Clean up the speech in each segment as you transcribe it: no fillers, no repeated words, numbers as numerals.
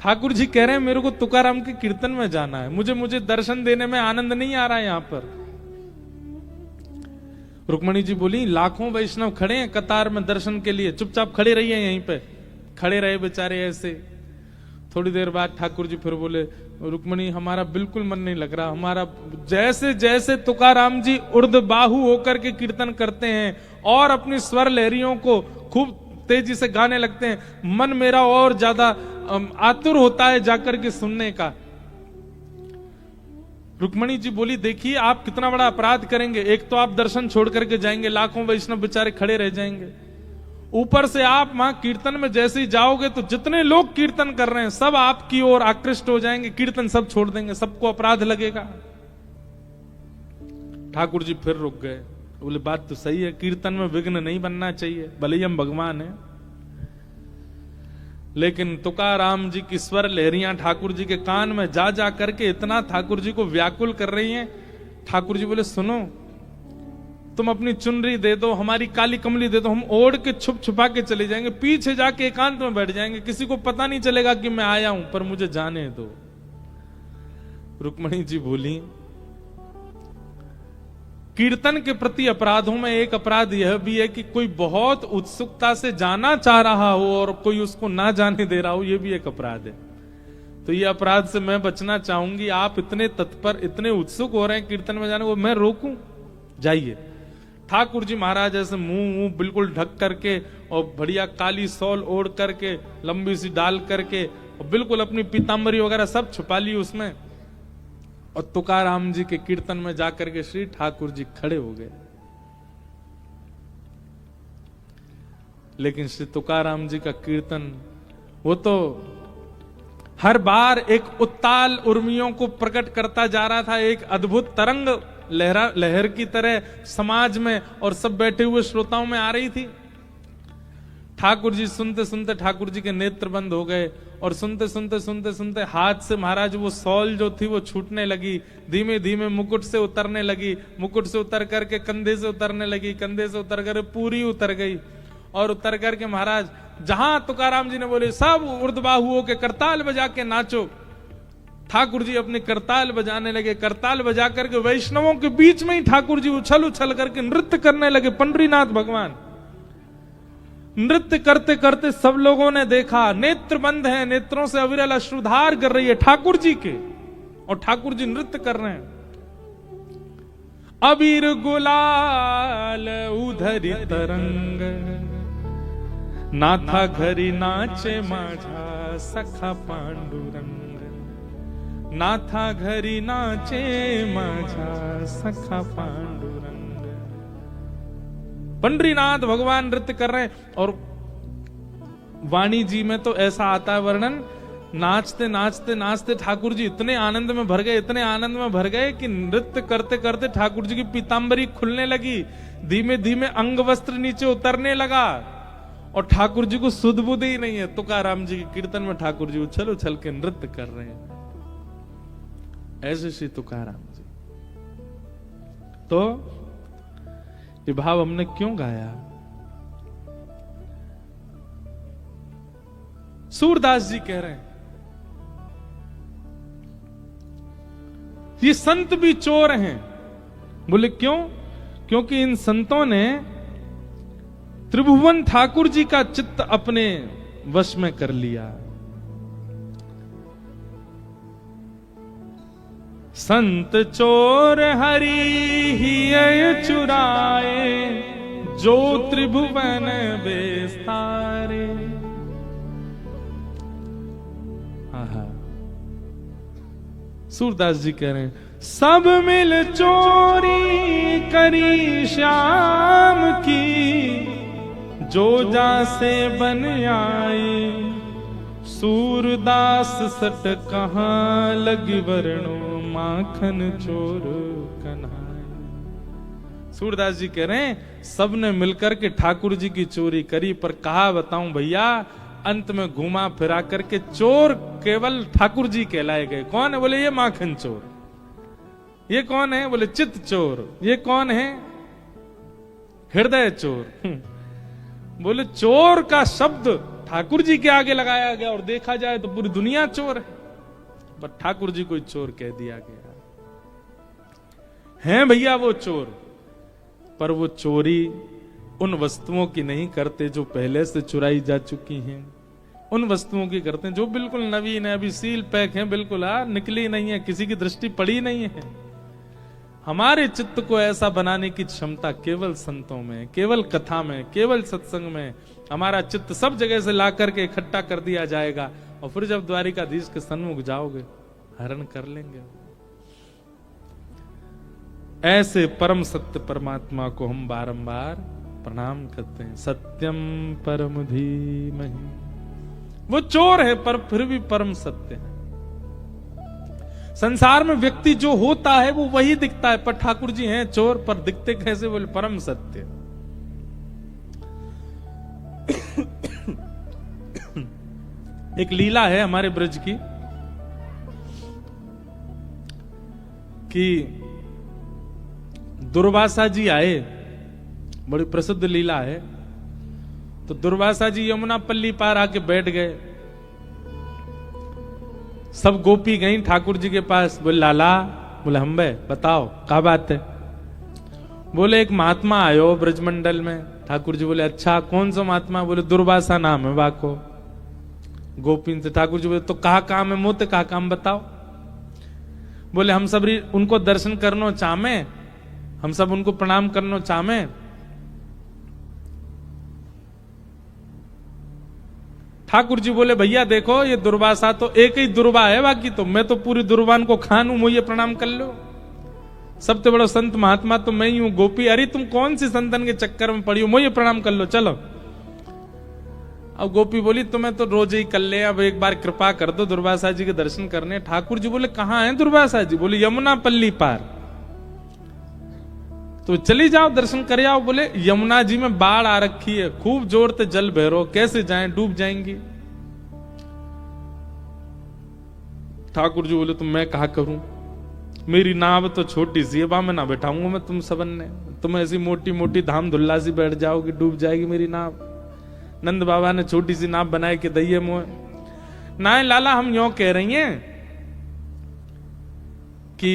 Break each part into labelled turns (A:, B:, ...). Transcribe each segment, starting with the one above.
A: ठाकुर जी कह रहे हैं मेरे को तुकाराम के कीर्तन में जाना है, मुझे दर्शन देने में आनंद नहीं आ रहा है यहां पर। रुक्मणी जी बोली लाखों वैष्णव खड़े हैं कतार में दर्शन के लिए, चुपचाप खड़े रहिए यहीं पे। खड़े रहे बेचारे ऐसे। थोड़ी देर बाद ठाकुर जी फिर बोले रुक्मणी हमारा बिल्कुल मन नहीं लग रहा, हमारा जैसे जैसे तुकाराम जी उर्ध्वबाहु होकर के कीर्तन करते हैं और अपनी स्वर लहरियों को खूब तेजी से गाने लगते हैं, मन मेरा और ज्यादा आतुर होता है जाकर के सुनने का। रुक्मणी जी बोली देखिए आप कितना बड़ा अपराध करेंगे, एक तो आप दर्शन छोड़ करके जाएंगे, लाखों वैष्णव बेचारे खड़े रह जाएंगे, ऊपर से आप वहां कीर्तन में जैसे ही जाओगे तो जितने लोग कीर्तन कर रहे हैं सब आपकी ओर आकृष्ट हो जाएंगे, कीर्तन सब छोड़ देंगे, सबको अपराध लगेगा। ठाकुर जी फिर रुक गए, बोले बात तो सही है, कीर्तन में विघ्न नहीं बनना चाहिए, भले ही हम भगवान हैं। लेकिन तुकाराम जी की स्वर लहरियां ठाकुर जी के कान में जा जा करके इतना ठाकुर जी को व्याकुल कर रही हैं। ठाकुर जी बोले सुनो तुम अपनी चुनरी दे दो, हमारी काली कमली दे दो, हम ओढ़ के छुप छुपा के चले जाएंगे, पीछे जाके एकांत में बैठ जाएंगे, किसी को पता नहीं चलेगा कि मैं आया हूं, पर मुझे जाने दो। रुक्मणी जी बोली कीर्तन के प्रति अपराधों में एक अपराध यह भी है कि कोई बहुत उत्सुकता से जाना चाह रहा हो और कोई उसको ना जाने दे रहा हो, यह भी एक अपराध है। तो ये अपराध से मैं बचना चाहूंगी। आप इतने तत्पर, इतने उत्सुक हो रहे हैं कीर्तन में जाने को, मैं रोकूं? जाइए। ठाकुर जी महाराज ऐसे मुंह बिल्कुल ढक करके और बढ़िया काली सौल ओढ़ करके, लंबी सी डाल करके, और बिल्कुल अपनी पीतांबरी वगैरह सब छुपा ली उसमें, और तुकाराम जी के कीर्तन में जाकर के श्री ठाकुर जी खड़े हो गए। लेकिन श्री तुकाराम जी का कीर्तन वो तो हर बार एक उत्ताल उर्मियों को प्रकट करता जा रहा था, एक अद्भुत तरंग लहर की तरह समाज में और सब बैठे हुए श्रोताओं में आ रही थी। ठाकुर जी सुनते सुनते ठाकुर जी के नेत्र बंद हो गए, और सुनते सुनते हाथ से महाराज वो सौल जो थी वो छूटने लगी, धीमे धीमे मुकुट से उतरने लगी, मुकुट से उतर करके कंधे से उतरने लगी, कंधे से उतर कर पूरी उतर गई, और उतर करके महाराज जहां तुकाराम जी ने बोले सब उर्ध्वबाहु होके करताल बजा के नाचो, ठाकुर जी अपने करताल बजाने लगे। करताल बजा करके वैष्णवों के बीच में ही ठाकुर जी उछल उछल करके नृत्य करने लगे। पंडरीनाथ भगवान नृत्य करते करते सब लोगों ने देखा, नेत्र बंद हैं, नेत्रों से अविरल अश्रुधार कर रही है ठाकुर जी के, और ठाकुर जी नृत्य कर रहे हैं। अबीर गुलाल उधरी तरंग, नाथा घरी नाचे माझा सखा पांडुरंग, नाथा घरी नाचे माझा सखा पांडुरंग। पंडरीनाथ भगवान नृत्य कर रहे हैं। और वाणी जी में तो ऐसा आता है वर्णन, नाचते नाचते नाचते ठाकुर जी इतने आनंद में भर गए, इतने आनंद में भर गए कि नृत्य करते करते ठाकुर जी की पीतांबरी खुलने लगी, धीमे धीमे अंग वस्त्र नीचे उतरने लगा, और ठाकुर जी को सुध बुध ही नहीं है। तुकाराम जी के कीर्तन में ठाकुर जी उछल उछल के नृत्य कर रहे हैं। ऐसे श्री तुकाराम जी। तो ये भाव हमने क्यों गाया? सूरदास जी कह रहे हैं ये संत भी चोर हैं। बोले क्यों? क्योंकि इन संतों ने त्रिभुवन ठाकुर जी का चित्त अपने वश में कर लिया। संत चोर हरि ही चुराए, जो त्रिभुवन बेस्तारे। सूरदास जी कह रहे हैं सब मिल चोरी करी श्याम की, जो जासे बन आए। सूरदास सट कहां लगी वर्णो, माखन चोर कन्हाई। सूरदास जी कह रहे हैं सबने मिलकर के ठाकुर जी की चोरी करी, पर कहा बताऊं भैया, अंत में घुमा फिरा करके चोर केवल ठाकुर जी कहलाए गए। कौन है? बोले ये माखन चोर। ये कौन है? बोले चित्त चोर। ये कौन है? हृदय चोर। बोले चोर का शब्द ठाकुर जी के आगे लगाया गया और देखा जाए तो पूरी दुनिया चोर है, पर ठाकुर जी को चोर कह दिया गया। हैं भैया वो चोर, पर वो चोरी उन वस्तुओं की नहीं करते जो पहले से चुराई जा चुकी हैं, उन वस्तुओं की करते हैं जो बिल्कुल नवीन है, अभी सील पैक है, बिल्कुल निकली नहीं है, किसी की दृष्टि पड़ी नहीं है। हमारे चित्त को ऐसा बनाने की क्षमता केवल संतों में, केवल कथा में, केवल सत्संग में। हमारा चित्त सब जगह से ला करके इकट्ठा कर दिया जाएगा और फिर जब द्वारिकाधीश के सन्मुख जाओगे हरण कर लेंगे। ऐसे परम सत्य परमात्मा को हम बारंबार प्रणाम करते हैं। सत्यम परम धीमहि, वो चोर है पर फिर भी परम सत्य है। संसार में व्यक्ति जो होता है वो वही दिखता है, पर ठाकुर जी हैं चोर पर दिखते कैसे? बोले परम सत्य। एक लीला है हमारे ब्रज की कि दुर्वासा जी आए, बड़ी प्रसिद्ध लीला है। तो दुर्वासा जी यमुना पल्ली पार आके बैठ गए। सब गोपी गई ठाकुर जी के पास, बोले लाला, बोले हम बे बताओ क्या बात है? बोले एक महात्मा आयो ब्रजमंडल में। ठाकुर जी बोले अच्छा कौन सा महात्मा? बोले दुर्वासा नाम है वाको। गोपी से ठाकुर जी बोले तो कहा काम है? मोते कहा काम बताओ। बोले हम सब उनको दर्शन करनो चामे, हम सब उनको प्रणाम करनो चामे। ठाकुर जी बोले भैया देखो ये दुर्वासा तो एक ही दुर्वा है, बाकी तो मैं तो पूरी दुर्वान को खानू, मुझे प्रणाम कर लो। सबसे बड़ा संत महात्मा तो मैं ही हूं। गोपी अरे तुम कौन सी संतन के चक्कर में पड़ी हो, मुझे प्रणाम कर लो चलो। अब गोपी बोली तुम्हें तो रोज ही कर ले, अब एक बार कृपा कर दो दुर्वासा जी के दर्शन करने। ठाकुर जी बोले कहां है दुर्वासा जी? बोले यमुना पल्ली पार। तो चली जाओ दर्शन कर आओ। बोले यमुना जी में बाढ़ आ रखी है, खूब जोर से जल भैरो, कैसे जाएं, डूब जाएंगी। ठाकुर जी बोले तो मैं कहा करूं, मेरी नाव तो छोटी सी है, वहां मैं ना बैठाऊंगा मैं तुम सबन ने, तुम ऐसी मोटी मोटी धाम धुल्ला सी बैठ जाओगी, डूब जाएगी मेरी नाव। नंद बाबा ने छोटी सी नाव बनाई के दइये मोह। ना लाला हम यूं कह रही हैं कि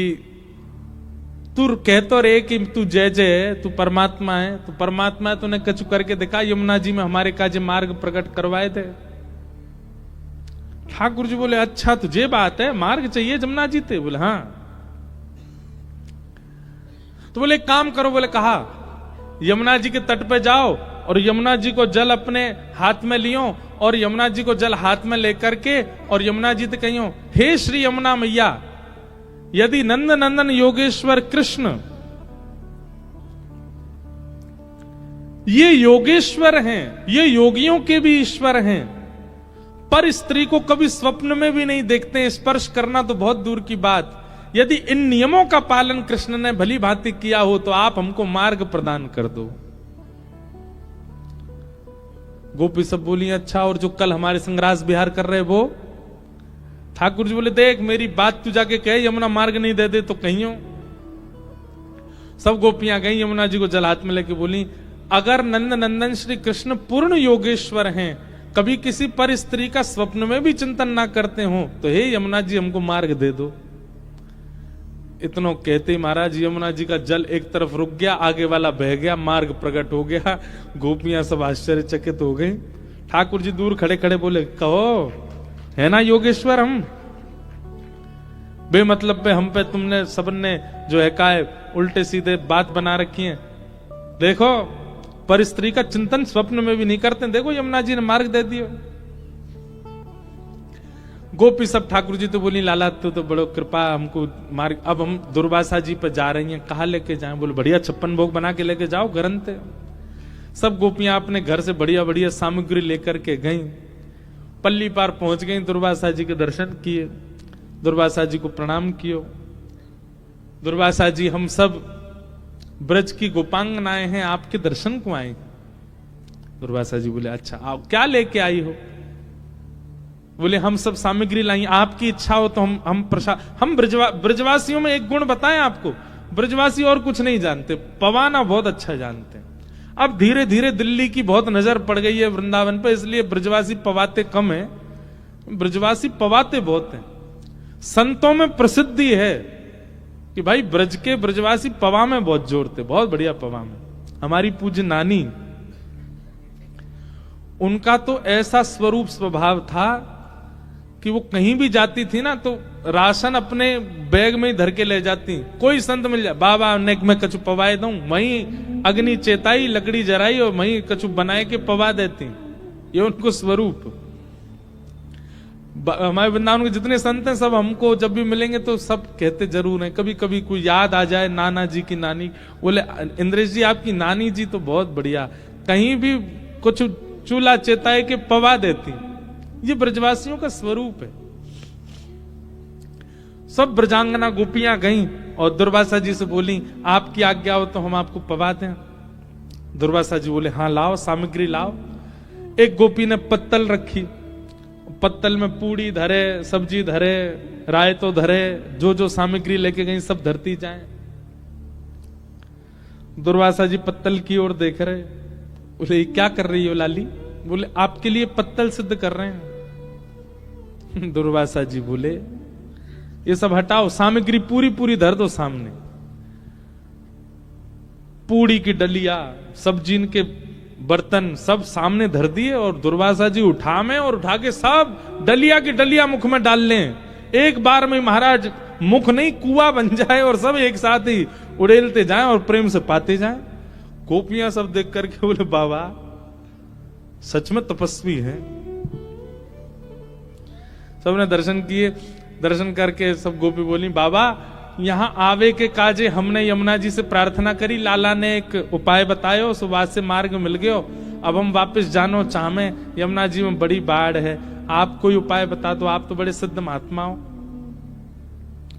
A: तू कह तो रे कि तू जय जय, तू परमात्मा है, तू परमात्मा है, तूने कछु करके दिखा यमुना जी में हमारे काजे मार्ग प्रकट करवाए थे। ठाकुर जी बोले अच्छा तुझे बात है, मार्ग चाहिए यमुना जी थे? बोले हाँ। तो बोले काम करो। बोले कहा यमुना जी के तट पे जाओ और यमुना जी को जल अपने हाथ में लियो और यमुना जी को जल हाथ में लेकर के और यमुना जी से कहियो हे श्री यमुना मैया, यदि नंद नंदन योगेश्वर कृष्ण ये योगेश्वर हैं, ये योगियों के भी ईश्वर हैं, पर स्त्री को कभी स्वप्न में भी नहीं देखते हैं, स्पर्श करना तो बहुत दूर की बात। यदि इन नियमों का पालन कृष्ण ने भली भांति किया हो तो आप हमको मार्ग प्रदान कर दो। गोपी सब बोली अच्छा और जो कल हमारे संग्रास विहार कर रहे वो? ठाकुर जी बोले देख मेरी बात तू जाके कहे यमुना मार्ग नहीं दे दे तो कहियो। सब गोपियां गई यमुना जी को जल हाथ में लेके बोली अगर नंद नंदन श्री कृष्ण पूर्ण योगेश्वर हैं, कभी किसी पर स्त्री का स्वप्न में भी चिंतन ना करते हो तो हे यमुना जी हमको मार्ग दे दो। इतनो कहते ही महाराज यमुना जी का जल एक तरफ रुक गया, आगे वाला बह गया, मार्ग प्रकट हो गया। गोपियां सब आश्चर्यचकित हो गई। ठाकुर जी दूर खड़े खड़े बोले कहो है ना योगेश्वर हम? बेमतलब पे हम पे तुमने सबने जो है का उल्टे सीधे बात बना रखी है। देखो पर स्त्री का चिंतन स्वप्न में भी नहीं करते, देखो यमुना जी ने मार्ग दे दिया। गोपी सब ठाकुर जी तो बोली लाला तू तो बड़ो कृपा हमको मार्ग। अब हम दुर्वासा जी पे जा रही हैं, कहाँ लेके जाएं? बोले बढ़िया 56 भोग बना के लेके जाओ घरंते। सब गोपियां अपने घर से बढ़िया बढ़िया सामग्री लेकर के गई, पल्ली पार पहुंच गई, दुर्वासा जी के दर्शन किए, दुर्वासा जी को प्रणाम कियो। दुर्वासा जी हम सब ब्रज की गोपांगनाएं हैं, आपके दर्शन को आए। दुर्वासा जी बोले अच्छा आओ, क्या लेके आई हो? बोले हम सब सामग्री लाई, आपकी इच्छा हो तो हम ब्रजवासियों में एक गुण बताएं आपको, ब्रजवासी और कुछ नहीं जानते, पवाना बहुत अच्छा जानते हैं। अब धीरे धीरे दिल्ली की बहुत नजर पड़ गई है वृंदावन पर, इसलिए ब्रजवासी पवाते कम है, ब्रजवासी पवाते बहुत हैं। संतों में प्रसिद्धि है कि भाई ब्रज के ब्रजवासी पवा में बहुत जोर थे, बहुत बढ़िया पवा में। हमारी पूज्य नानी, उनका तो ऐसा स्वरूप स्वभाव था कि वो कहीं भी जाती थी ना तो राशन अपने बैग में ही धर के ले जाती। कोई संत मिल जाए, बाबा नेक में कछु पवाए दूं, वहीं अग्नि चेताई, लकड़ी जराई और वहीं कछु बनाए के पवा देती। ये उनको स्वरूप। हमारे वृंदावन के जितने संत हैं सब हमको जब भी मिलेंगे तो सब कहते जरूर हैं, कभी कभी कोई याद आ जाए नाना जी की नानी, बोले इंद्रेश जी आपकी नानी जी तो बहुत बढ़िया, कहीं भी कुछ चूल्हा चेताए के पवा देती। ये ब्रजवासियों का स्वरूप है। सब ब्रजांगना गोपियां गईं और दुर्वासा जी से बोली आपकी आज्ञा हो तो हम आपको पवा दें। दुर्वासा जी बोले हाँ लाओ, सामग्री लाओ। एक गोपी ने पत्तल रखी, पत्तल में पूड़ी धरे, सब्जी धरे, रायतो धरे, जो जो सामग्री लेके गई सब धरती जाए। दुर्वासा जी पत्तल की ओर देख रहे, बोले क्या कर रही हो लाली? बोले आपके लिए पत्तल सिद्ध कर रहे हैं। दुर्वासा जी बोले ये सब हटाओ, सामग्री पूरी पूरी धर दो सामने। पूड़ी की डलिया, सब्जी के बर्तन सब सामने धर दिए और दुर्वासा जी उठा उठा के सब डलिया की डलिया मुख में डाल लें। एक बार में महाराज मुख नहीं कुआं बन जाए और सब एक साथ ही उड़ेलते जाएं और प्रेम से पाते जाएं। गोपियां सब देख करके बोले बाबा सच में तपस्वी हैं। सबने दर्शन किए, दर्शन करके सब गोपी बोली बाबा यहां आवे के काजे हमने यमुना जी से प्रार्थना करी, लाला ने एक उपाय बतायो, सुबास से मार्ग मिल गयो, अब हम वापस जानो चाहे, यमुना जी में बड़ी बाढ़ है, आप कोई उपाय बता दो, आप तो बड़े सिद्ध महात्मा हो,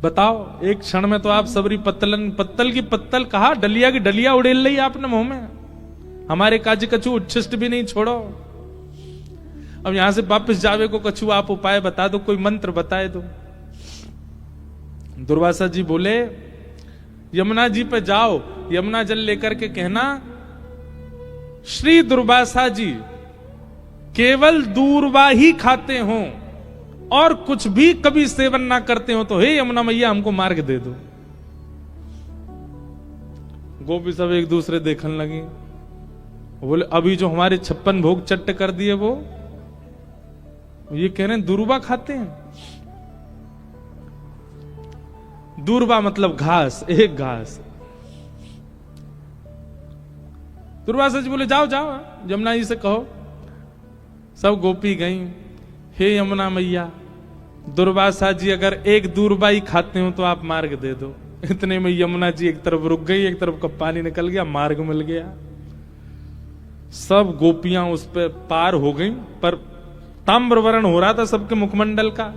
A: बताओ। एक क्षण में तो आप सबरी पत्तल की पत्तल कहा, डलिया की डलिया उड़ेल ली आपने मुंह में, हमारे काजी कछु उच्छिष्ट भी नहीं छोड़ो। अब यहां से वापस जावे को कछु आप उपाय बता दो, कोई मंत्र बताए दो। दुर्वासा जी बोले यमुना जी पे जाओ, यमुना जल लेकर के कहना श्री दुर्वासा जी केवल दूरवा ही खाते हो और कुछ भी कभी सेवन ना करते हो, तो हे यमुना मैया हमको मार्ग दे दो। गोपी सब एक दूसरे देखने लगी, बोले अभी जो हमारे 56 भोग चट्ट कर दिए वो ये कह रहे हैं दूरवा खाते हैं। दूरबा मतलब घास, एक घास। दुर्वासा जी बोले जाओ जाओ यमुना जी से कहो। सब गोपी गई, हे यमुना मैया दुर्वासा जी अगर एक दूरबा ही खाते हो तो आप मार्ग दे दो। इतने में यमुना जी एक तरफ रुक गई, एक तरफ का पानी निकल गया, मार्ग मिल गया। सब गोपियां उस पर पार हो गई, पर ताम्रवर्ण हो रहा था सबके मुखमंडल का।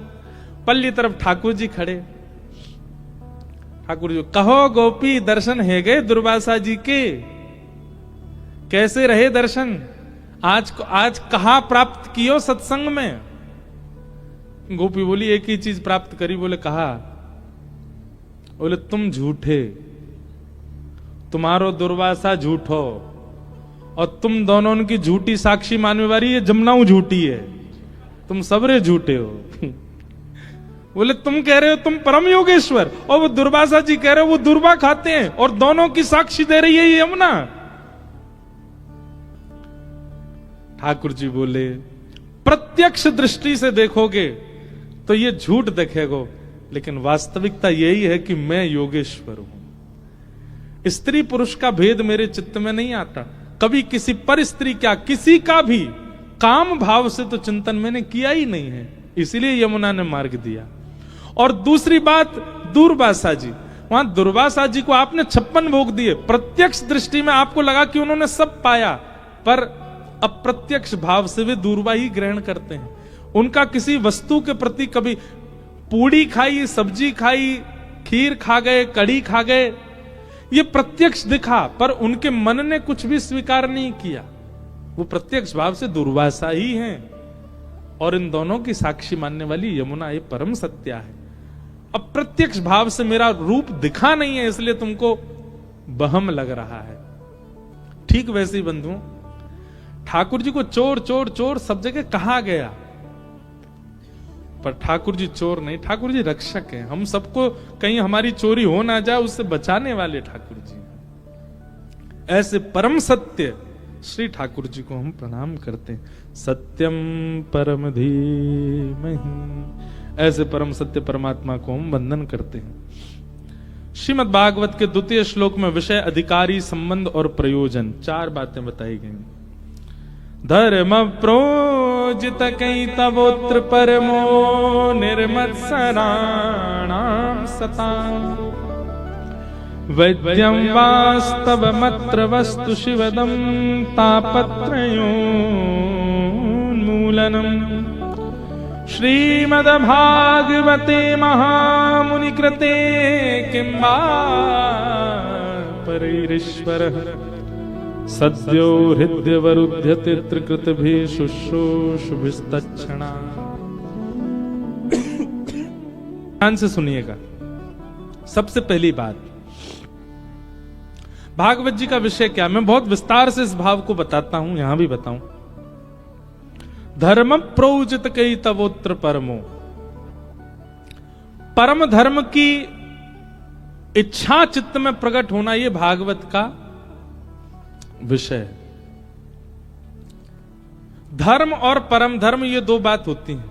A: पल्ली तरफ ठाकुर जी खड़े। ठाकुर जी कहो गोपी दर्शन है गए दुर्वासा जी के, कैसे रहे दर्शन? आज कहां प्राप्त कियो सत्संग में? गोपी बोली एक ही चीज प्राप्त करी। बोले कहा? बोले तुम झूठे, तुम्हारो दुर्वासा झूठो और तुम दोनों की झूठी साक्षी मानने वाली ये जमुनाऊ झूठी है, तुम सबरे झूठे हो। बोले तुम कह रहे हो तुम परम योगेश्वर और वो दुर्वासा जी कह रहे हो वो दुर्वा खाते हैं और दोनों की साक्षी दे रही है ये यमुना। ठाकुर जी बोले प्रत्यक्ष दृष्टि से देखोगे तो ये झूठ दिखेगा, लेकिन वास्तविकता यही है कि मैं योगेश्वर हूं। स्त्री पुरुष का भेद मेरे चित्त में नहीं आता। कभी किसी पर स्त्री क्या किसी का भी काम भाव से तो चिंतन मैंने किया ही नहीं है, इसीलिए यमुना ने मार्ग दिया। और दूसरी बात दुर्वासा जी, वहां दुर्वासा जी को आपने 56 भोग दिए, प्रत्यक्ष दृष्टि में आपको लगा कि उन्होंने सब पाया, पर अप्रत्यक्ष भाव से वे दूरवा ही ग्रहण करते हैं। उनका किसी वस्तु के प्रति कभी पूड़ी खाई, सब्जी खाई, खीर खा गए, कड़ी खा गए, ये प्रत्यक्ष दिखा, पर उनके मन ने कुछ भी स्वीकार नहीं किया। वो प्रत्यक्ष भाव से दुर्वासा ही हैं और इन दोनों की साक्षी मानने वाली यमुना, ये परम सत्या है। अप्रत्यक्ष भाव से मेरा रूप दिखा नहीं है, इसलिए तुमको बहम लग रहा है। ठीक वैसे ही बंधुओं, ठाकुर जी को चोर चोर चोर सब जगह कहा गया, पर ठाकुर जी चोर नहीं, ठाकुर जी रक्षक हैं। हम सबको कहीं हमारी चोरी हो ना जाए उससे बचाने वाले ठाकुर जी। ऐसे परम सत्य श्री ठाकुर जी को हम प्रणाम करते हैं। सत्यम परम धीमहि, ऐसे परम सत्य परमात्मा को हम वंदन करते हैं। श्रीमद् भागवत के द्वितीय श्लोक में विषय, अधिकारी, संबंध और प्रयोजन, 4 बातें बताई गई। धर्म प्रोजित कैतवोत्र परमो निर्मत्सराणां सतां, वैद्यं वास्तवमत्र वस्तु शिवदं तापत्रयोन्मूलनम्। श्रीमद्भागवते महामुनिकृते किं वा परैरीश्वरः, सद्यो हृदयवरुध्यते त्रिकृतभिः शुश्रूषुभिस्तच्छणा। ध्यान से सुनिएगा। सबसे पहली बात, भागवत जी का विषय क्या, मैं बहुत विस्तार से इस भाव को बताता हूं, यहां भी बताऊं। धर्म प्रोजित कई तवोत्र परमो, परम धर्म की इच्छा चित्त में प्रकट होना, यह भागवत का विषय है। धर्म और परम धर्म ये 2 बात होती हैं।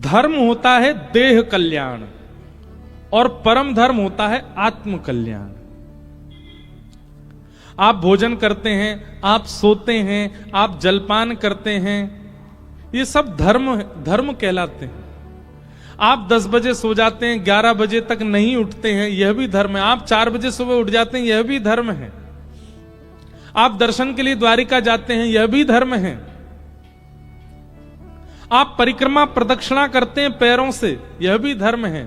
A: धर्म होता है देह कल्याण और परम धर्म होता है आत्म कल्याण। आप भोजन करते हैं, आप सोते हैं, आप जलपान करते हैं, ये सब धर्म कहलाते हैं। आप 10 बजे सो जाते हैं, 11 बजे तक नहीं उठते हैं, यह भी धर्म है। आप 4 बजे सुबह उठ जाते हैं, यह भी धर्म है। आप दर्शन के लिए द्वारिका जाते हैं, यह भी धर्म है। आप परिक्रमा प्रदक्षिणा करते हैं पैरों से, यह भी धर्म है।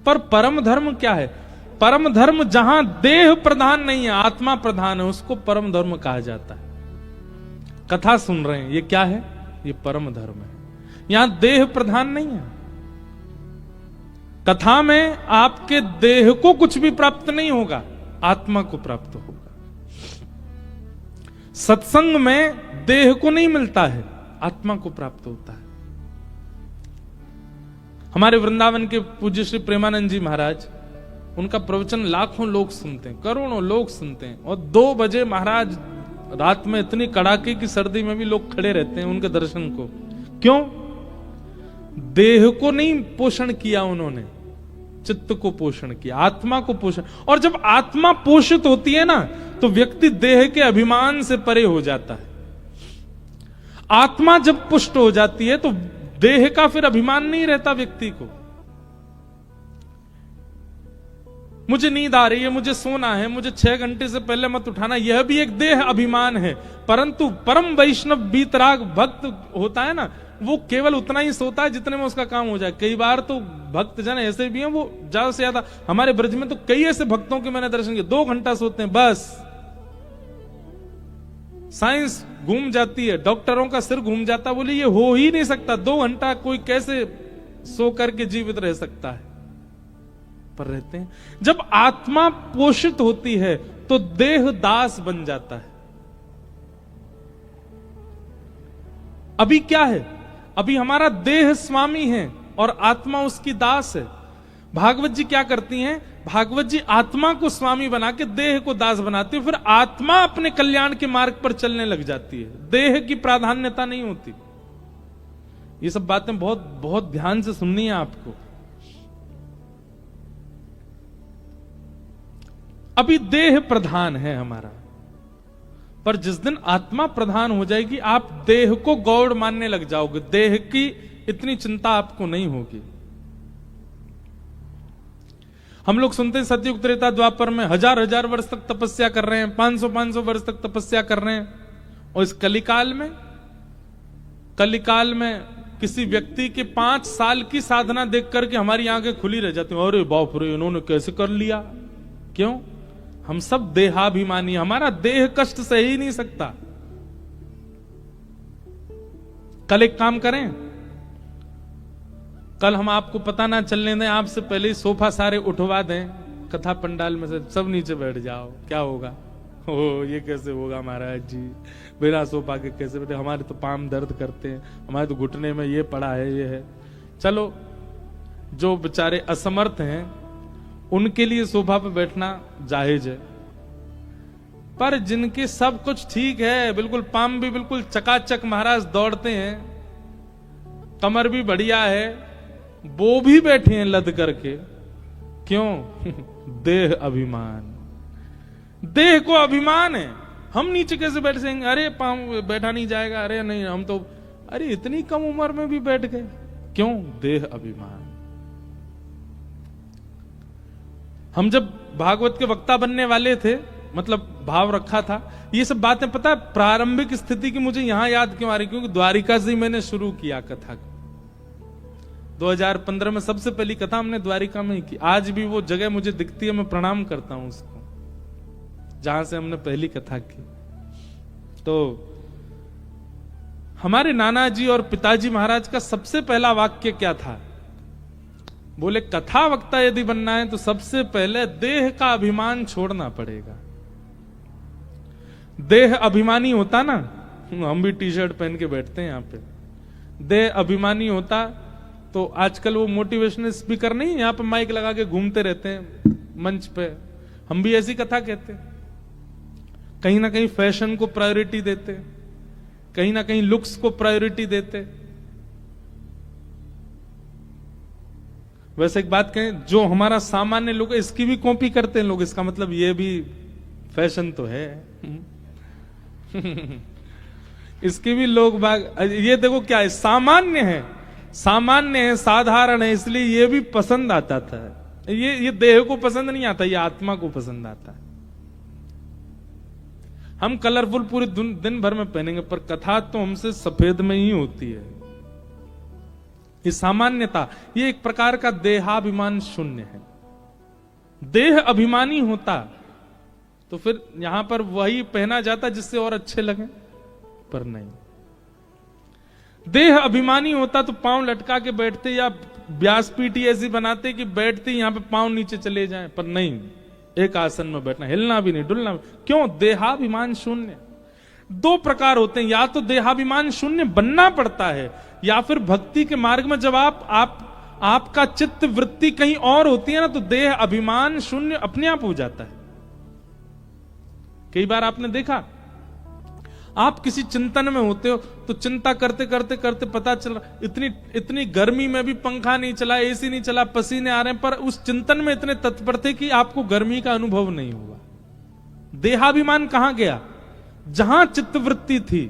A: पर परम धर्म क्या है? परम धर्म जहां देह प्रधान नहीं है, आत्मा प्रधान है, उसको परम धर्म कहा जाता है। कथा सुन रहे हैं, ये क्या है? ये परम धर्म है। यहां देह प्रधान नहीं है। कथा में आपके देह को कुछ भी प्राप्त नहीं होगा, आत्मा को प्राप्त होगा। सत्संग में देह को नहीं मिलता है, आत्मा को प्राप्त होता है। हमारे वृंदावन के पूज्य श्री प्रेमानंद जी महाराज, उनका प्रवचन लाखों लोग सुनते हैं, करोड़ों लोग सुनते हैं, और 2 बजे महाराज रात में इतनी कड़ाके की सर्दी में भी लोग खड़े रहते हैं उनके दर्शन को। क्यों? देह को नहीं पोषण किया उन्होंने, चित्त को पोषण किया, आत्मा को पोषण। और जब आत्मा पोषित होती है ना, तो व्यक्ति देह के अभिमान से परे हो जाता है। आत्मा जब पुष्ट हो जाती है तो देह का फिर अभिमान नहीं रहता व्यक्ति को। मुझे नींद आ रही है, मुझे सोना है, मुझे 6 घंटे से पहले मत उठाना, यह भी एक देह अभिमान है। परंतु परम वैष्णव बीतराग भक्त होता है ना, वो केवल उतना ही सोता है जितने में उसका काम हो जाए। कई बार तो भक्त जन ऐसे भी हैं, वो ज्यादा से ज्यादा, हमारे ब्रज में तो कई ऐसे भक्तों के मैंने दर्शन किए, 2 घंटा सोते हैं बस। साइंस घूम जाती है, डॉक्टरों का सिर घूम जाता, बोले ये हो ही नहीं सकता, 2 घंटा कोई कैसे सो करके जीवित रह सकता है? पर रहते हैं। जब आत्मा पोषित होती है तो देह दास बन जाता है। अभी क्या है? अभी हमारा देह स्वामी है और आत्मा उसकी दास है। भागवत जी क्या करती हैं? भागवत जी आत्मा को स्वामी बना के देह को दास बनाती है, फिर आत्मा अपने कल्याण के मार्ग पर चलने लग जाती है। देह की प्राधान्यता नहीं होती। ये सब बातें बहुत बहुत ध्यान से सुननी है आपको। अभी देह प्रधान है हमारा, पर जिस दिन आत्मा प्रधान हो जाएगी, आप देह को गौड़ मानने लग जाओगे, देह की इतनी चिंता आपको नहीं होगी। हम लोग सुनते हैं सतयुग त्रेता द्वापर में 1000 वर्ष तक तपस्या कर रहे हैं, 500 वर्ष तक तपस्या कर रहे हैं, और इस कलिकाल में किसी व्यक्ति के 5 साल की साधना देख करके हमारी आंखें खुली रह जाती हैं। अरे बाप रे, इन्होंने कैसे कर लिया? क्यों? हम सब देहाभिमानी, हमारा देह कष्ट सह ही नहीं सकता। कल एक काम करें, कल हम आपको पता ना चलने दें, आपसे पहले ही सोफा सारे उठवा दें कथा पंडाल में से, सब नीचे बैठ जाओ, क्या होगा? ओ ये कैसे होगा महाराज जी, बिना सोफा के कैसे बैठे, हमारे तो पाम दर्द करते हैं, हमारे तो घुटने में ये पड़ा है, ये है। चलो जो बेचारे असमर्थ हैं उनके लिए सोफा पे बैठना जायज है, पर जिनके सब कुछ ठीक है, बिल्कुल पाम भी बिल्कुल चकाचक महाराज दौड़ते हैं, कमर भी बढ़िया है, वो भी बैठे हैं लद करके। क्यों? देह अभिमान, देह को अभिमान है। हम नीचे कैसे बैठ सकेंगे, अरे पाम बैठा नहीं जाएगा, अरे नहीं हम तो, अरे इतनी कम उम्र में भी बैठ गए। क्यों? देह अभिमान। हम जब भागवत के वक्ता बनने वाले थे, मतलब भाव रखा था, ये सब बातें पता है प्रारंभिक स्थिति की मुझे यहां याद क्यों आ रही, क्योंकि द्वारिका से ही मैंने शुरू किया कथा को। 2015 में सबसे पहली कथा हमने द्वारिका में ही की। आज भी वो जगह मुझे दिखती है, मैं प्रणाम करता हूं उसको, जहां से हमने पहली कथा की। तो हमारे नाना जी और पिताजी महाराज का सबसे पहला वाक्य क्या था? बोले कथा वक्ता यदि बनना है तो सबसे पहले देह का अभिमान छोड़ना पड़ेगा। देह अभिमानी होता ना, हम भी टी शर्ट पहन के बैठते हैं यहां पे, देह अभिमानी होता तो आजकल वो मोटिवेशनल स्पीकर नहीं, यहां पे माइक लगा के घूमते रहते हैं मंच पे, हम भी ऐसी कथा कहते हैं। कहीं ना कहीं फैशन को प्रायोरिटी देते, कहीं ना कहीं लुक्स को प्रायोरिटी देते। वैसे एक बात कहें, जो हमारा सामान्य लोग इसकी भी कॉपी करते हैं लोग, इसका मतलब ये भी फैशन तो है। इसकी भी लोग बाग, ये देखो क्या है, सामान्य है, सामान्य है, साधारण है, इसलिए ये भी पसंद आता था। ये देह को पसंद नहीं आता, ये आत्मा को पसंद आता है। हम कलरफुल पूरे दिन भर में पहनेंगे, पर कथा तो हमसे सफेद में ही होती है। ये सामान्यता, ये एक प्रकार का देहाभिमान शून्य है। देह अभिमानी होता तो फिर यहां पर वही पहना जाता जिससे और अच्छे लगे, पर नहीं। देह अभिमानी होता तो पांव लटका के बैठते, या व्यासपीठी ऐसी बनाते कि बैठते यहां पे पांव नीचे चले जाएं, पर नहीं, एक आसन में बैठना, हिलना भी नहीं, डुलना भी। क्यों? देहाभिमान शून्य। दो प्रकार होते हैं, या तो देहाभिमान शून्य बनना पड़ता है, या फिर भक्ति के मार्ग में जब आपका चित्त वृत्ति कहीं और होती है ना, तो देह अभिमान शून्य अपने आप हो जाता है। कई बार आपने देखा, आप किसी चिंतन में होते हो तो चिंता करते करते करते पता चल रहा इतनी गर्मी में भी पंखा नहीं चला, एसी नहीं चला, पसीने आ रहे हैं, पर उस चिंतन में इतने तत्पर थे कि आपको गर्मी का अनुभव नहीं हुआ। देहाभिमान कहां गया? जहां चित्तवृत्ति थी,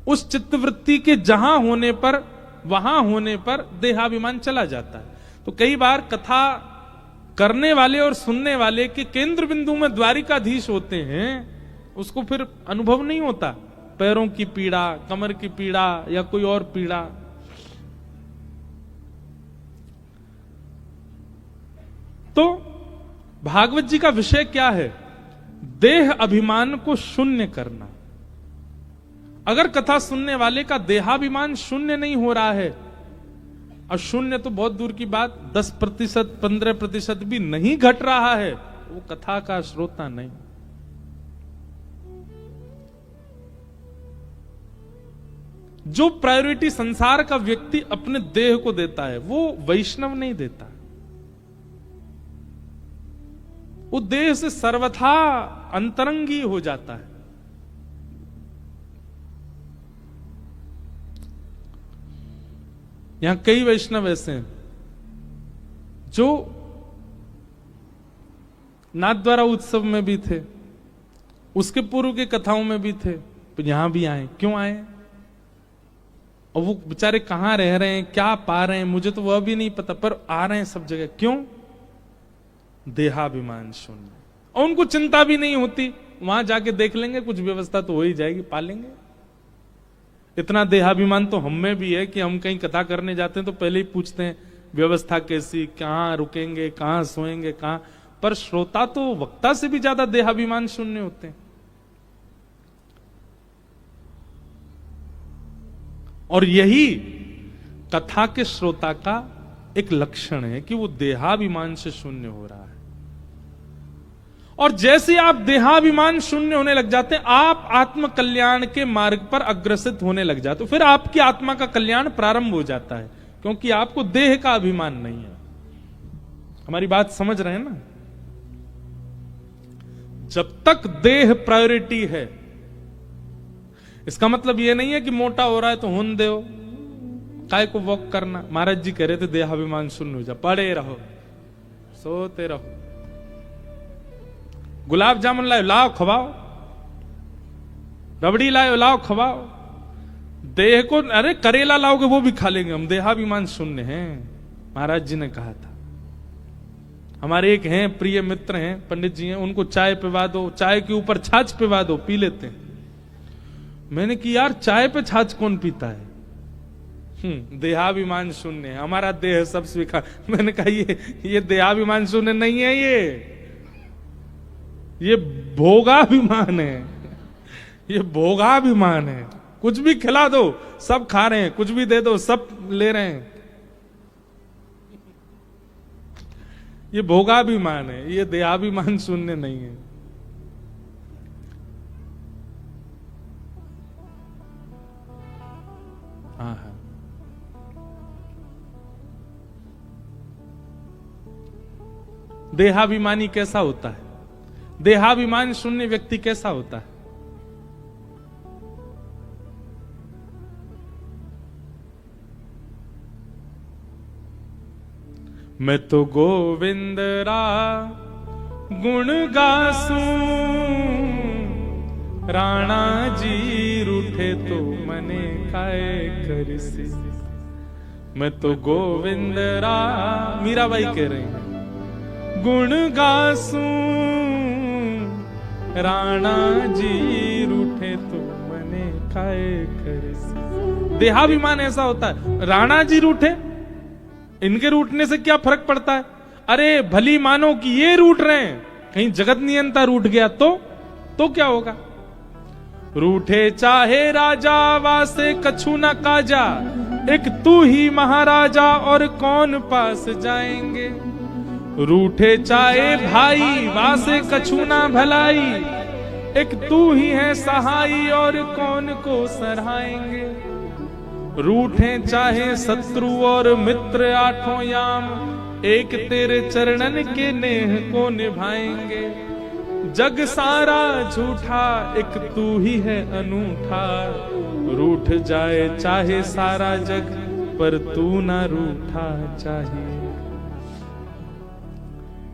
A: उस चित्तवृत्ति के जहां होने पर, वहां होने पर देहाभिमान चला जाता है। तो कई बार कथा करने वाले और सुनने वाले के केंद्र बिंदु में द्वारिकाधीश होते हैं, उसको फिर अनुभव नहीं होता पैरों की पीड़ा, कमर की पीड़ा या कोई और पीड़ा। तो भागवत जी का विषय क्या है? देह अभिमान को शून्य करना। अगर कथा सुनने वाले का देहाभिमान शून्य नहीं हो रहा है, और शून्य तो बहुत दूर की बात, 10%, 15% भी नहीं घट रहा है, वो कथा का श्रोता नहीं। जो प्रायोरिटी संसार का व्यक्ति अपने देह को देता है, वो वैष्णव नहीं देता। वो देह से सर्वथा अंतरंगी हो जाता है। यहां कई वैष्णव ऐसे हैं जो नाथद्वारा उत्सव में भी थे, उसके पूर्व के कथाओं में भी थे, तो यहां भी आए। क्यों आए? और वो बेचारे कहां रह रहे हैं, क्या पा रहे हैं, मुझे तो वह भी नहीं पता, पर आ रहे हैं सब जगह। क्यों? देहाभिमान शून्य। और उनको चिंता भी नहीं होती, वहां जाके देख लेंगे, कुछ व्यवस्था तो हो ही जाएगी, पा लेंगे। इतना देहाभिमान तो हम में भी है कि हम कहीं कथा करने जाते हैं तो पहले ही पूछते हैं व्यवस्था कैसी, कहां रुकेंगे, कहां सोएंगे, कहां। पर श्रोता तो वक्ता से भी ज्यादा देहाभिमान शून्य होते हैं। और यही कथा के श्रोता का एक लक्षण है कि वो देहाभिमान से शून्य हो रहा है। और जैसे आप देहाभिमान शून्य होने लग जाते हैं, आप आत्म कल्याण के मार्ग पर अग्रसित होने लग जाते हो। फिर आपकी आत्मा का कल्याण प्रारंभ हो जाता है, क्योंकि आपको देह का अभिमान नहीं है। हमारी बात समझ रहे हैं ना? जब तक देह प्रायोरिटी है, इसका मतलब यह नहीं है कि मोटा हो रहा है तो हुन दो, काय को वॉक करना। महाराज जी कह रहे थे देहाभिमान शून्य हो जा, पड़े रहो, सोते रहो। गुलाब जामुन लाओ, लाओ खवाओ, रबड़ी लाओ, लाओ खवाओ। देह को, अरे करेला लाओगे वो भी खा लेंगे हम, देहाभिमान शून्य है, महाराज जी ने कहा था। हमारे एक हैं प्रिय मित्र हैं, पंडित जी हैं, उनको चाय पिवा दो, चाय के ऊपर छाछ पिवा दो, पी लेते हैं। मैंने कि यार चाय पे छाछ कौन पीता है? देहाभिमान शून्य है, हमारा देह सब स्वीकार। मैंने कहा ये देहाभिमान शून्य नहीं है, ये भोगाभिमान है, ये भोगाभिमान है। कुछ भी खिला दो सब खा रहे हैं, कुछ भी दे दो सब ले रहे हैं, ये भोगाभिमान है, ये देहाभिमान शून्य नहीं है। हाँ, देहाभिमानी कैसा होता है? देहाभिमान शून्य व्यक्ति कैसा होता है? मैं तो गोविंद रा गुण गासूं, राणा जी रूठे तो मने खाए करसी। मैं तो गोविंद रा, मीराबाई कह रही हैं, गुण गासूं, राणा जी रूठे तो मने खाए करसी। देहाभिमान ऐसा होता है, राणा जी रूठे, इनके रूठने से क्या फर्क पड़ता है? अरे भली मानो कि ये रूठ रहे हैं, कहीं जगत नियंता रूठ गया तो क्या होगा? रूठे चाहे राजा वासे कछु न काजा, एक तू ही महाराजा और कौन पास जाएंगे। रूठे चाहे भाई वासे कछु ना भलाई, एक तू ही है सहाई और कौन को सराहेंगे। रूठे चाहे शत्रु और मित्र आठों याम, एक तेरे चरणन के नेह को निभाएंगे। जग सारा झूठा एक तू ही है अनूठा, रूठ जाए चाहे सारा जग पर तू ना रूठा चाहिए।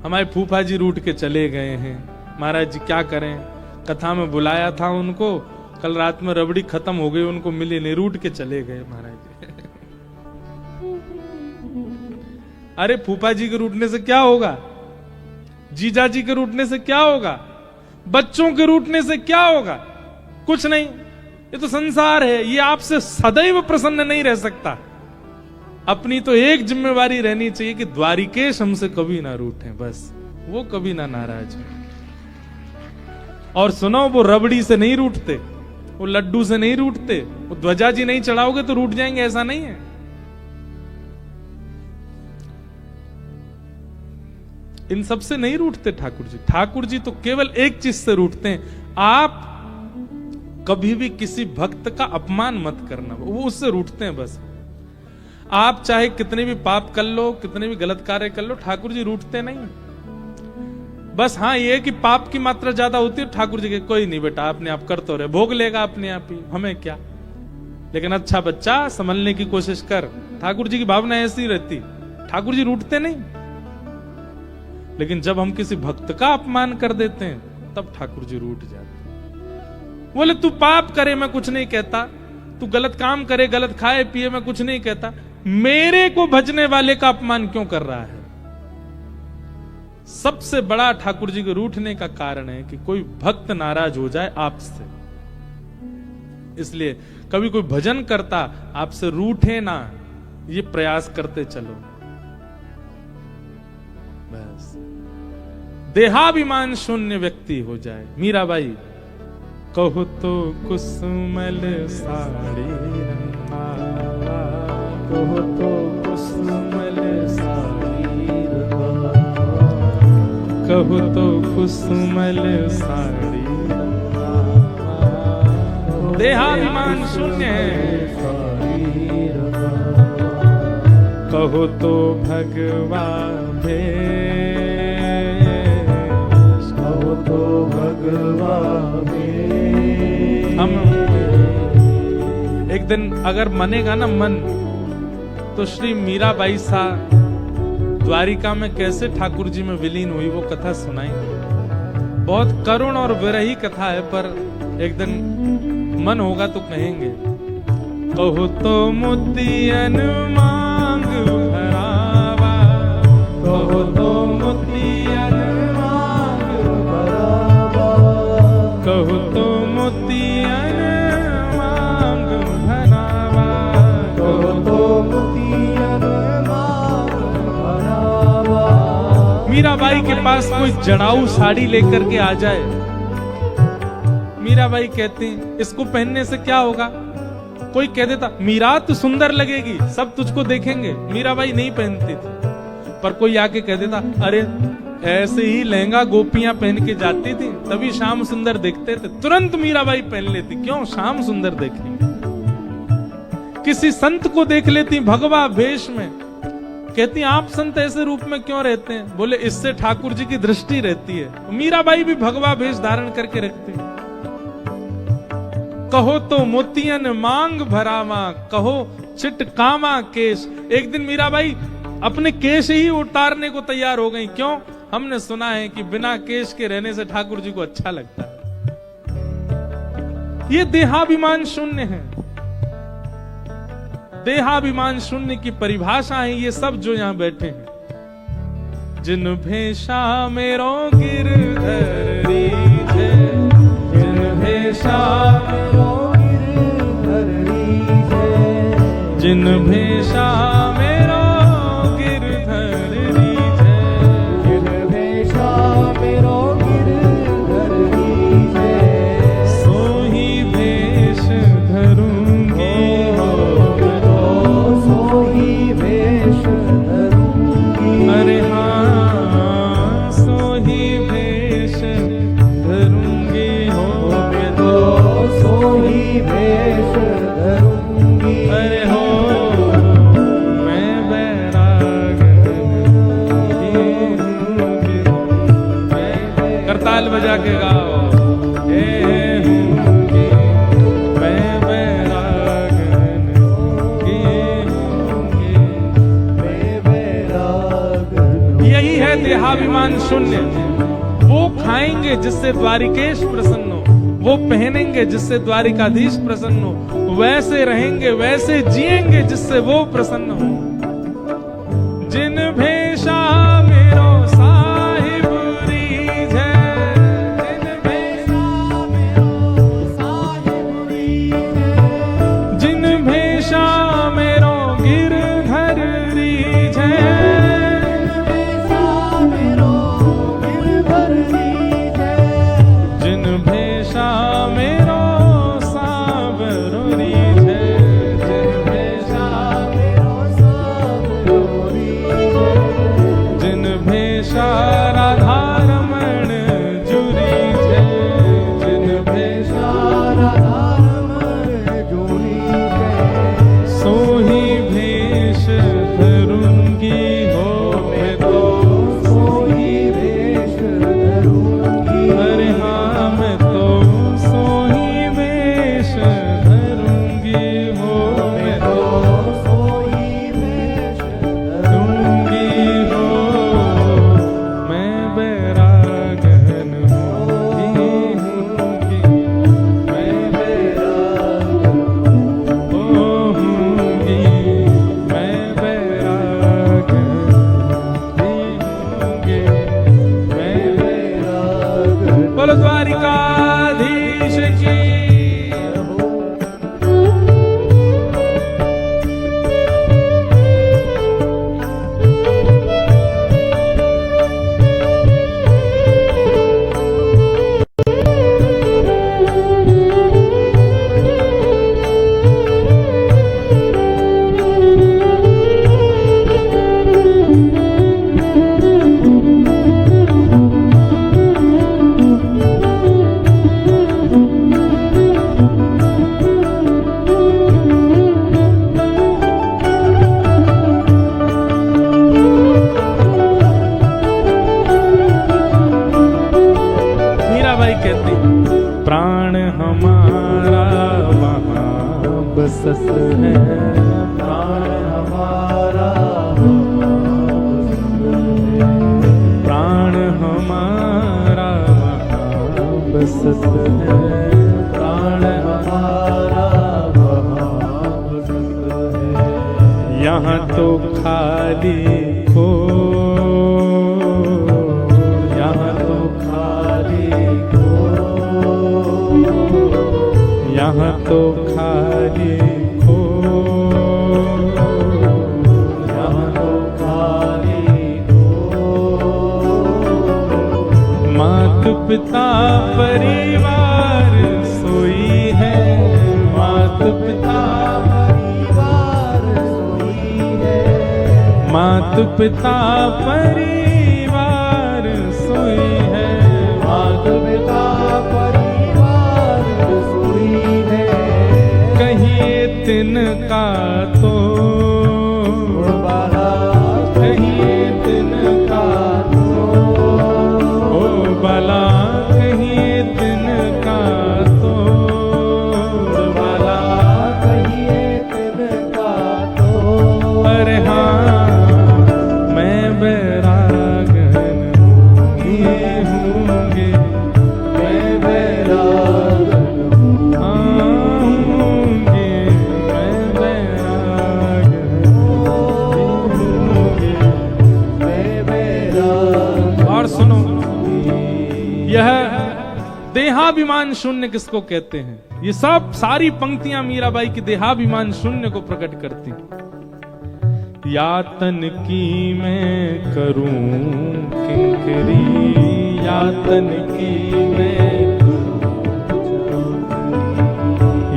A: हमारे फूफा जी रूठ के चले गए हैं, महाराज जी क्या करें? कथा में बुलाया था उनको, कल रात में रबड़ी खत्म हो गई, उनको मिली नहीं, रूठ के चले गए महाराज जी। अरे फूफा जी के रूठने से क्या होगा? जीजा जी के रूठने से क्या होगा? बच्चों के रूठने से क्या होगा? कुछ नहीं, ये तो संसार है, ये आपसे सदैव प्रसन्न नहीं रह सकता। अपनी तो एक जिम्मेवारी रहनी चाहिए कि द्वारिकेश हमसे कभी ना रूठे, बस वो कभी ना नाराज हो। और सुनो, वो रबड़ी से नहीं रूठते, वो लड्डू से नहीं रूठते, वो ध्वजा जी नहीं चढ़ाओगे तो रूठ जाएंगे, ऐसा नहीं है। इन सब से नहीं रूठते ठाकुर जी। ठाकुर जी तो केवल एक चीज से रूठते हैं, आप कभी भी किसी भक्त का अपमान मत करना, वो उससे रूठते हैं बस। आप चाहे कितने भी पाप कर लो, कितने भी गलत कार्य कर लो, ठाकुर जी रूठते नहीं। बस हाँ, ये कि पाप की मात्रा ज्यादा होती है, ठाकुर जी के कोई नहीं बेटा, अपने आप कर तो रहे, भोग लेगा अपने आप ही, हमें क्या। लेकिन अच्छा बच्चा संभलने की कोशिश कर, ठाकुर जी की भावना ऐसी रहती। ठाकुर जी रूठते नहीं, लेकिन जब हम किसी भक्त का अपमान कर देते हैं तब ठाकुर जी रूठ जाते। बोले तू पाप करे मैं कुछ नहीं कहता, तू गलत काम करे, गलत खाए पिए मैं कुछ नहीं कहता, मेरे को भजने वाले का अपमान क्यों कर रहा है? सबसे बड़ा ठाकुर जी के रूठने का कारण है कि कोई भक्त नाराज हो जाए आपसे। इसलिए कभी कोई भजन करता आपसे रूठे ना, ये प्रयास करते चलो बस। देहाभिमान शून्य व्यक्ति हो जाए। मीराबाई, कहो तो कुसुमल साड़ी रंगा, कहो तो कुसुमल साड़ी रंगा, कहो तो कुसुमल साड़ी। देहाभिमान शून्य है, कहो तो भगवा भेष, कहो तो भगवा भेष। हम एक दिन अगर मनेगा ना मन, तो श्री मीराबाई सा द्वारिका में कैसे ठाकुर जी में विलीन हुई वो कथा सुनाएंगे। बहुत करुण और विरही कथा है, पर एक दिन मन होगा तो कहेंगे। कहो तो मोतियन मांग भरावा, कहो तो मोतियन मांग भरावा, कहो तो मोतियन मांग भरावा, कहो तो मोतियन मांग भरावा। मीराबाई के पास कोई जड़ाऊ साड़ी लेकर के आ जाए, मीराबाई कहती इसको पहनने से क्या होगा। कोई कह देता मीरा तू सुंदर लगेगी, सब तुझको देखेंगे। मीराबाई नहीं पहनती थी, पर कोई आके कह देता अरे ऐसे ही लहंगा गोपियां पहन के जाती थी, तभी श्याम सुंदर देखते थे। तुरंत मीराबाई पहन लेती, क्यों? श्याम सुंदर देखेंगे। किसी संत को देख लेती भगवा वेश में, कहती आप संत ऐसे रूप में क्यों रहते हैं? बोले इससे ठाकुर जी की दृष्टि रहती है। मीराबाई भी भगवा वेश धारण करके रखती। कहो तो मोतियन मांग भरावा, कहो चिटकावा केश। एक दिन मीराबाई अपने केश ही उतारने को तैयार हो गई। क्यों? हमने सुना है कि बिना केश के रहने से ठाकुर जी को अच्छा लगता है। ये देहाभिमान शून्य है। देहाभिमान शून्य की परिभाषा है ये सब जो यहां बैठे हैं। जिन भेषा मेरो गिरधर रीझे, जिन भेषा मेरो गिरधर रीझे, जिन भेषा मेरो गिरधर रीझे, जिन भेषा मेरो गिरधर रीझे, सोही भेष धरूंगी हो, सोही भेष धरूंगी। अरे हाँ, सोही भेष धरूंगी हो, मैं तो सोही भेष धरूंगी। अरे हो मैं बैराग हूँगी, करताल बजा के गाओ। हे हूँगी मैं बैराग हूँगी, मैं बैराग। यही है देहाभिमान शून्य। वो खाएंगे जिससे द्वारिकेश प्रसन्न हो, वो पहनेंगे जिससे द्वारिकाधीश प्रसन्न हो, वैसे रहेंगे वैसे जिएंगे जिससे वो प्रसन्न हो। जिन भेषा मेरो साहिब रीझे, जिन भेषा मेरो साहिब रीझे, जिन भेषा मेरो गिरधर रीझे, जिन भेषा मेरो साबर रीझे, जिन भेषा मेरो साबर रीझे। यहाँ तो खाली खो, यहाँ तो खाली खो, यहाँ तो खाली खो, यहाँ तो खाली खो। मात पिता परिवार सोई है, मात पिता मात पिता परिवार सोई है,
B: मात पिता परिवार सोई है।
A: कहिए तिनका तो
B: बाला,
A: कहिए तिनका तो, ओ बाला कहिए तिनका तो,
B: बाला कहिए तिनका तो।
A: अरे हाँ मैं बैरागन ही हूँगे,
B: मैं बैरागन
A: आऊँगी, मैं बैरागन हूँगे।
B: मैं बैरागन।
A: और सुनो, यह देहाभिमान शून्य किसको कहते हैं? ये सब सारी पंक्तियां मीराबाई की देहाभिमान शून्य को प्रकट करती हैं। यातन की मैं करूं किंकरी, यातन की मैं,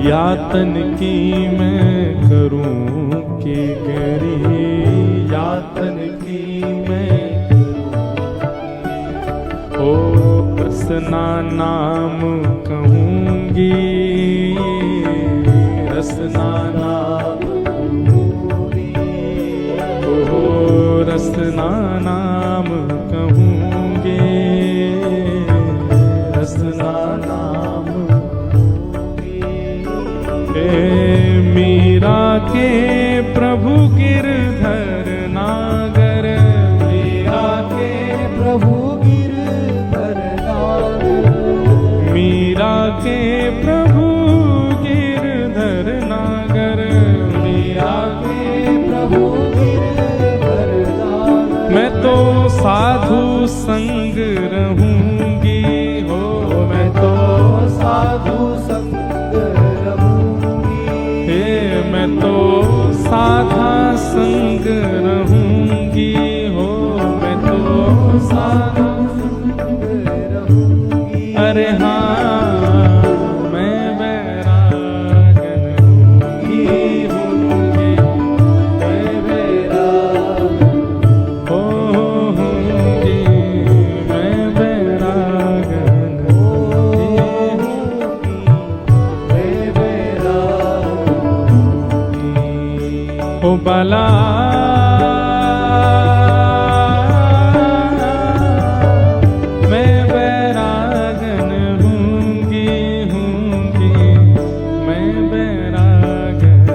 A: यातन की मैं करूं किंकरी, यातन की मैं ओ रसना नाम कहूंगी, रसना नाम रसना नाम कहूँगे, रसना नाम मीरा के प्रभु गिरधर नागर, मीरा के
B: प्रभु गिरधर नागर,
A: मीरा के प्रभु गिरधर नागर, मीरा के
B: प्रभु
A: मैं तो साधु संग रहूंगी, हो मैं तो
B: साधु संग रहूंगी,
A: हे मैं तो साधा संग रहूंगी, हो मैं तो साधा
B: संग रहूंगी।
A: अरे हाँ मैं बैरागन ही हूँगी, मैं बैरागन होंगी, मैं बैरागन
B: होंगी, मैं बैरागन होंगी।
A: ओ बाला मैं बैरागन हूँगी, हूँगी मैं बैरागन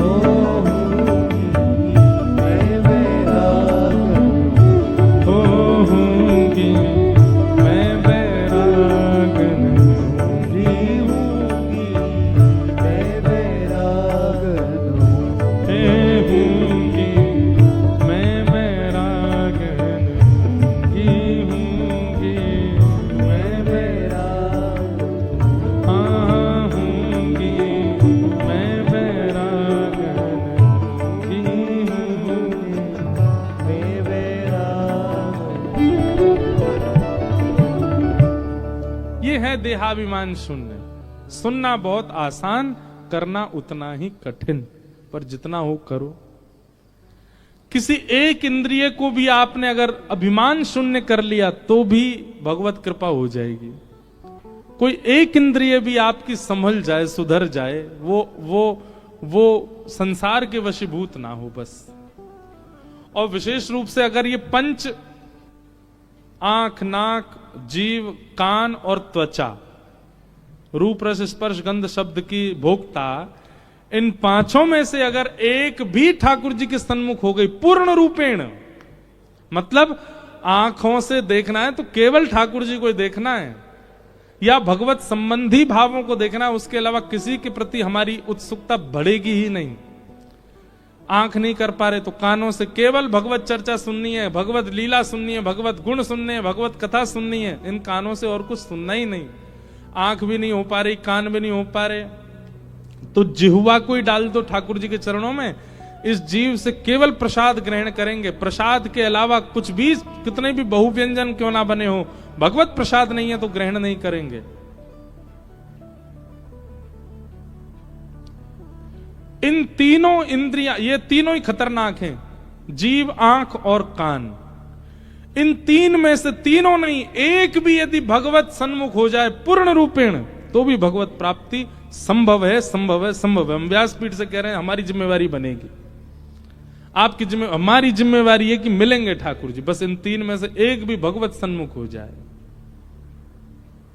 B: होंगी, मैं बैरागन
A: होंगी, मैं बैरागन होंगी,
B: होंगी, मैं बैरागन
A: हे हूँगी, मैं बैरागन हूँगी, मैं
B: बैरागन
A: हाँ हूँगी, मैं बैरागन हूँगी।
B: मैं बैरागन।
A: ये है देहाभिमान शून्य। सुनना बहुत आसान, करना उतना ही कठिन, पर जितना हो करो। किसी एक इंद्रिय को भी आपने अगर अभिमान शून्य कर लिया तो भी भगवत कृपा हो जाएगी। कोई एक इंद्रिय भी आपकी संभल जाए, सुधर जाए, वो संसार के वशीभूत ना हो बस। और विशेष रूप से अगर ये पंच आंख, नाक, जीव, कान और त्वचा, रूप रस स्पर्श गंध शब्द की भोक्ता, इन पांचों में से अगर एक भी ठाकुर जी के सन्मुख हो गई पूर्ण रूपेण, मतलब आंखों से देखना है तो केवल ठाकुर जी को देखना है, या भगवत संबंधी भावों को देखना है, उसके अलावा किसी के प्रति हमारी उत्सुकता बढ़ेगी ही नहीं। आंख नहीं कर पा रहे तो कानों से केवल भगवत चर्चा सुननी है, भगवत लीला सुननी है, भगवत गुण सुनने हैं, भगवत कथा सुननी है। इन कानों से और कुछ सुनना ही नहीं। आंख भी नहीं हो पा रही, कान भी नहीं हो पा रहे, तो जिह्वा को ही डाल दो ठाकुर जी के चरणों में। इस जीव से केवल प्रसाद ग्रहण करेंगे। प्रसाद के अलावा कुछ भी, कितने भी बहुव्यंजन क्यों ना बने हो, भगवत प्रसाद नहीं है तो ग्रहण नहीं करेंगे। इन तीनों इंद्रियां, ये तीनों ही खतरनाक हैं, जीव, आंख और कान। इन तीन में से तीनों नहीं, एक भी यदि भगवत सन्मुख हो जाए पूर्ण रूपेण, तो भी भगवत प्राप्ति संभव है, संभव है, संभव है। हम व्यासपीठ से कह रहे हैं, हमारी जिम्मेवारी बनेगी, आपकी हमारी जिम्मेवारी है कि मिलेंगे ठाकुर जी, बस इन तीन में से एक भी भगवत सन्मुख हो जाए।